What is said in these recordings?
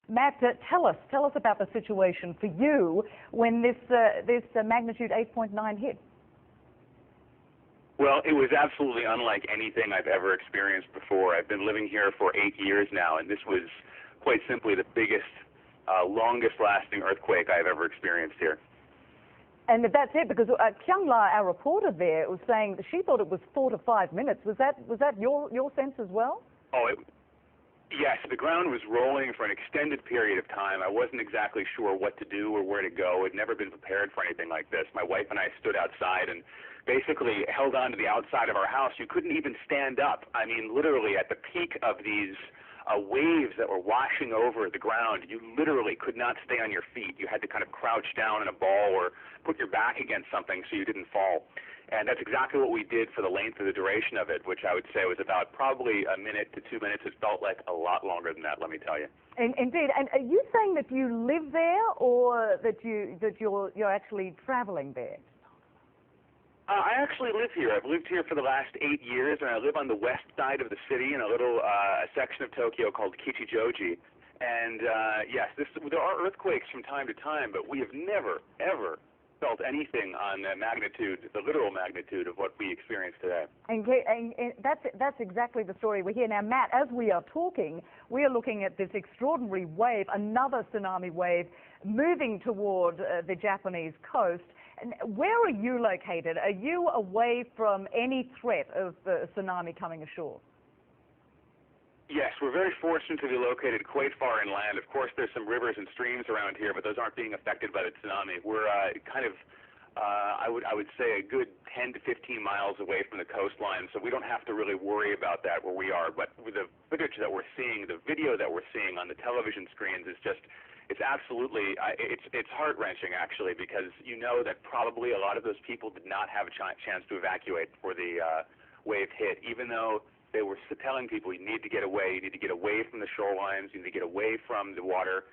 Matt, tell us about the situation for you when this magnitude 8.9 hit. Well, it was absolutely unlike anything I've ever experienced before. I've been living here for 8 years now, and this was quite simply the biggest, longest-lasting earthquake I've ever experienced here. And that's it, because Kyung La, our reporter there, was saying that she thought it was 4 to 5 minutes. Was that your sense as well? Oh, yes, the ground was rolling for an extended period of time. I wasn't exactly sure what to do or where to go. I'd never been prepared for anything like this. My wife and I stood outside and basically held on to the outside of our house. You couldn't even stand up. I mean, literally at the peak of these waves that were washing over the ground, you literally could not stay on your feet. You had to kind of crouch down in a ball or put your back against something so you didn't fall. And that's exactly what we did for the length of the duration of it, which I would say was about probably a minute to 2 minutes. It felt like a lot longer than that, let me tell you. Indeed. And are you saying that you live there, or that you're actually traveling there? I actually live here. I've lived here for the last 8 years, and I live on the west side of the city in a little section of Tokyo called Kichijoji. And yes, there are earthquakes from time to time, but we have never, ever felt anything on the magnitude, the literal magnitude of what we experience today. And that's exactly the story we're here. Now, Matt, as we are talking, we are looking at this extraordinary wave, another tsunami wave, moving toward the Japanese coast. And where are you located? Are you away from any threat of the tsunami coming ashore? Yes, we're very fortunate to be located quite far inland. Of course, there's some rivers and streams around here, but those aren't being affected by the tsunami. We're I would say a good 10 to 15 miles away from the coastline, so we don't have to really worry about that where we are. But with the footage that we're seeing, the video that we're seeing on the television screens is just, it's absolutely, it's heart-wrenching actually, because you know that probably a lot of those people did not have a chance to evacuate before the wave hit, even though they were telling people you need to get away, you need to get away from the shorelines, you need to get away from the water.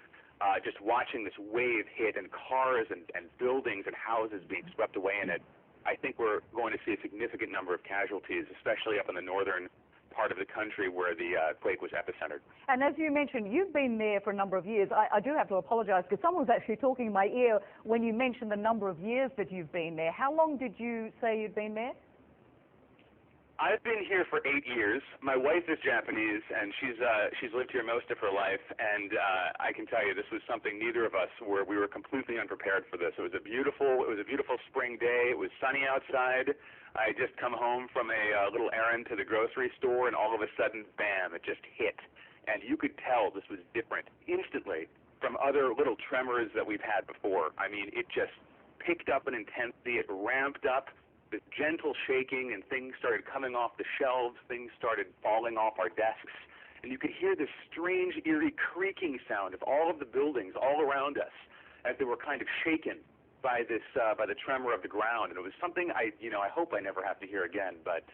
Just watching this wave hit and cars and buildings and houses being swept away in it, I think we're going to see a significant number of casualties, especially up in the northern part of the country where the quake was epicentered. And as you mentioned, you've been there for a number of years. I do have to apologize because someone was actually talking in my ear when you mentioned the number of years that you've been there. How long did you say you'd been there? I've been here for 8 years. My wife is Japanese, and she's lived here most of her life. And I can tell you, this was something neither of us we were completely unprepared for this. It was a beautiful spring day. It was sunny outside. I had just come home from a little errand to the grocery store, and all of a sudden, bam! It just hit, and you could tell this was different instantly from other little tremors that we've had before. I mean, it just picked up in intensity. It ramped up. The gentle shaking, and things started coming off the shelves, things started falling off our desks, and you could hear this strange, eerie creaking sound of all of the buildings all around us as they were kind of shaken by this, by the tremor of the ground. And it was something I hope I never have to hear again, but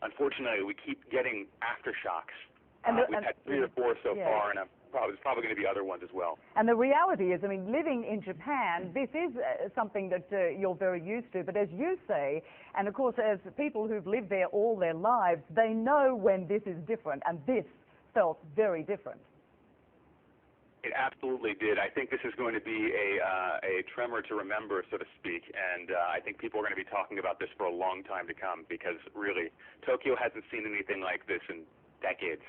unfortunately we keep getting aftershocks. We've had 3 or 4 so far, and there's probably going to be other ones as well. And the reality is, I mean, living in Japan, this is something that you're very used to. But as you say, and of course, as people who've lived there all their lives, they know when this is different, and this felt very different. It absolutely did. I think this is going to be a tremor to remember, so to speak, and I think people are going to be talking about this for a long time to come, because really, Tokyo hasn't seen anything like this in decades.